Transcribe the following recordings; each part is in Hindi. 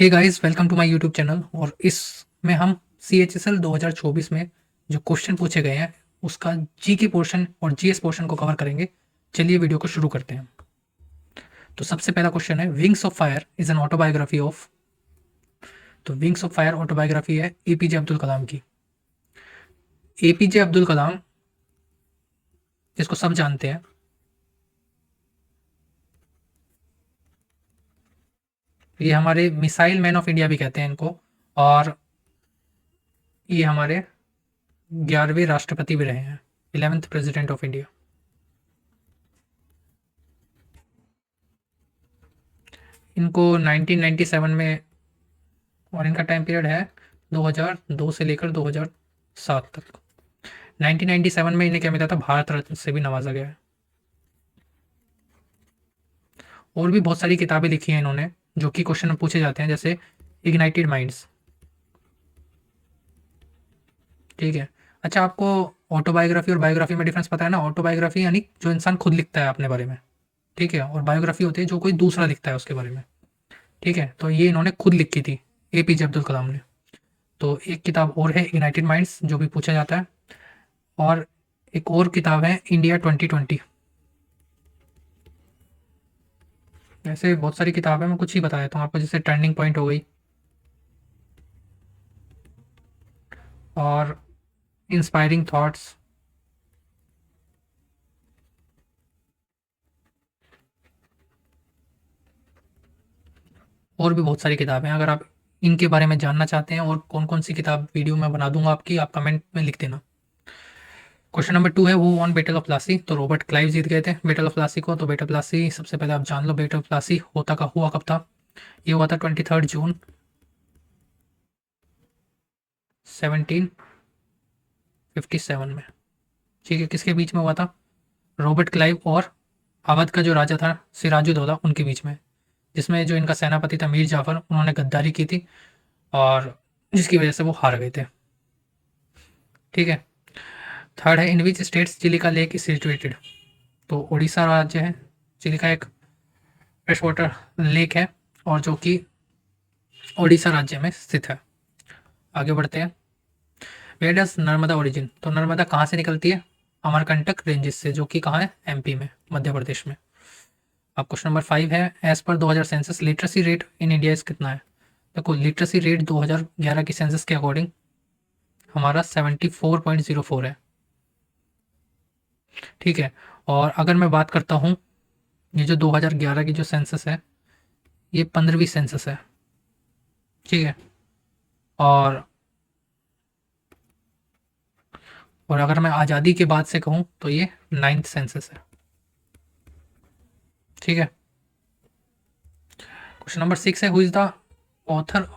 Hey guys, welcome to my YouTube channel. और इसमें हम CHSL 2024 में जो क्वेश्चन पूछे गए हैं उसका जी के पोर्शन और जीएस पोर्शन को कवर करेंगे। चलिए वीडियो को शुरू करते हैं। तो सबसे पहला क्वेश्चन है, wings of fire is an autobiography of. तो विंग्स ऑफ फायर ऑटोबायोग्राफी है एपीजे अब्दुल कलाम की। एपीजे अब्दुल कलाम, जिसको सब जानते हैं, ये हमारे मिसाइल मैन ऑफ इंडिया भी कहते हैं इनको, और ये हमारे 11वें राष्ट्रपति भी रहे हैं, 11th प्रेसिडेंट ऑफ इंडिया। इनको 1997 में, और इनका टाइम पीरियड है 2002 से लेकर 2007 तक। 1997 में इन्हें क्या मिला था, भारत रत्न से भी नवाजा गया है। और भी बहुत सारी किताबें लिखी हैं इन्होंने जो कि क्वेश्चन में पूछे जाते हैं, जैसे इग्नाइटेड माइंड्स। ठीक है। अच्छा, आपको ऑटोबायोग्राफी और बायोग्राफी में डिफरेंस पता है ना? ऑटोबायोग्राफी यानी जो इंसान खुद लिखता है अपने बारे में, ठीक है, और बायोग्राफी होती है जो कोई दूसरा लिखता है उसके बारे में। ठीक है, तो ये इन्होंने खुद लिखी थी, एपीजे अब्दुल कलाम ने। तो एक किताब और है यूनाइटेड माइंड्स, जो भी पूछा जाता है, और एक और किताब है इंडिया 2020। ऐसे बहुत सारी किताबें, मैं कुछ ही बता देता हूँ आपको, जैसे टर्निंग पॉइंट हो गई, और इंस्पायरिंग थॉट्स, और भी बहुत सारी किताबें हैं। अगर आप इनके बारे में जानना चाहते हैं और कौन कौन सी किताब वीडियो में बना दूंगा आपकी, आप कमेंट में लिख देना। क्वेश्चन नंबर 2 है, वो ऑन बैटल ऑफ प्लासी। तो रॉबर्ट क्लाइव जीत गए थे बैटल ऑफ प्लासी को। तो बैटल प्लासी, सबसे पहले आप जान लो बैटल ऑफ प्लासी हुआ कब था। ये हुआ था 23 जून 1757 में। ठीक है, किसके बीच में हुआ था? रॉबर्ट क्लाइव और अवध का जो राजा था सिराजुद्दौला, उनके बीच में, जिसमें जो इनका सेनापति था मीर जाफर, उन्होंने गद्दारी की थी, और जिसकी वजह से वो हार गए थे। ठीक है। थर्ड है, इन which states Chilika lake is situated. तो उड़ीसा राज्य है, चिलिका एक फ्रेश वाटर लेक है, और जो कि उड़ीसा राज्य में स्थित है। आगे बढ़ते हैं। Where does Narmada origin. तो नर्मदा कहाँ से निकलती है? अमरकंटक रेंजेस से, जो कि कहाँ है? एमपी में, मध्य प्रदेश में। अब क्वेश्चन नंबर 5 है, as per 2000 census literacy rate in India is कितना है? देखो, लिटरेसी रेट 2011 की सेंसस के अकॉर्डिंग हमारा 74.04 है। ठीक है। और अगर मैं बात करता हूँ, ये जो 2011 की जो सेंसस है, ये 15वीं सेंसस है। ठीक है। और अगर मैं आज़ादी के बाद से कहूँ तो ये 9th सेंसस है। ठीक है। क्वेश्चन नंबर 6 है, author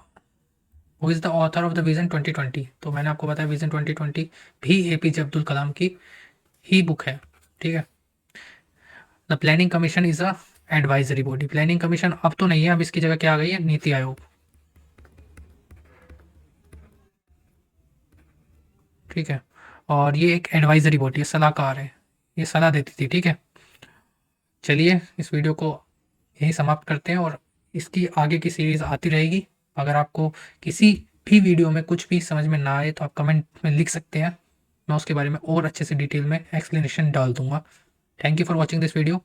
who is the author of the vision 2020। तो मैंने आपको बताया विजन 2020 भी एपीजे अब्दुल कलाम की ही बुक है। ठीक है। The planning commission is a advisory body. Planning commission अब तो नहीं है, अब इसकी जगह क्या आ गई है? नीति आयोग। ठीक है। और ये एक एडवाइजरी बॉडी है, सलाहकार है, ये सलाह देती थी। ठीक है। चलिए इस वीडियो को यहीं समाप्त करते हैं, और इसकी आगे की सीरीज़ आती रहेगी। अगर आपको किसी भी वीडियो में कुछ भी समझ में ना आए तो आप कमेंट में लिख सकते हैं, मैं उसके बारे में और अच्छे से डिटेल में एक्सप्लेनेशन डाल दूंगा। Thank you for watching this video.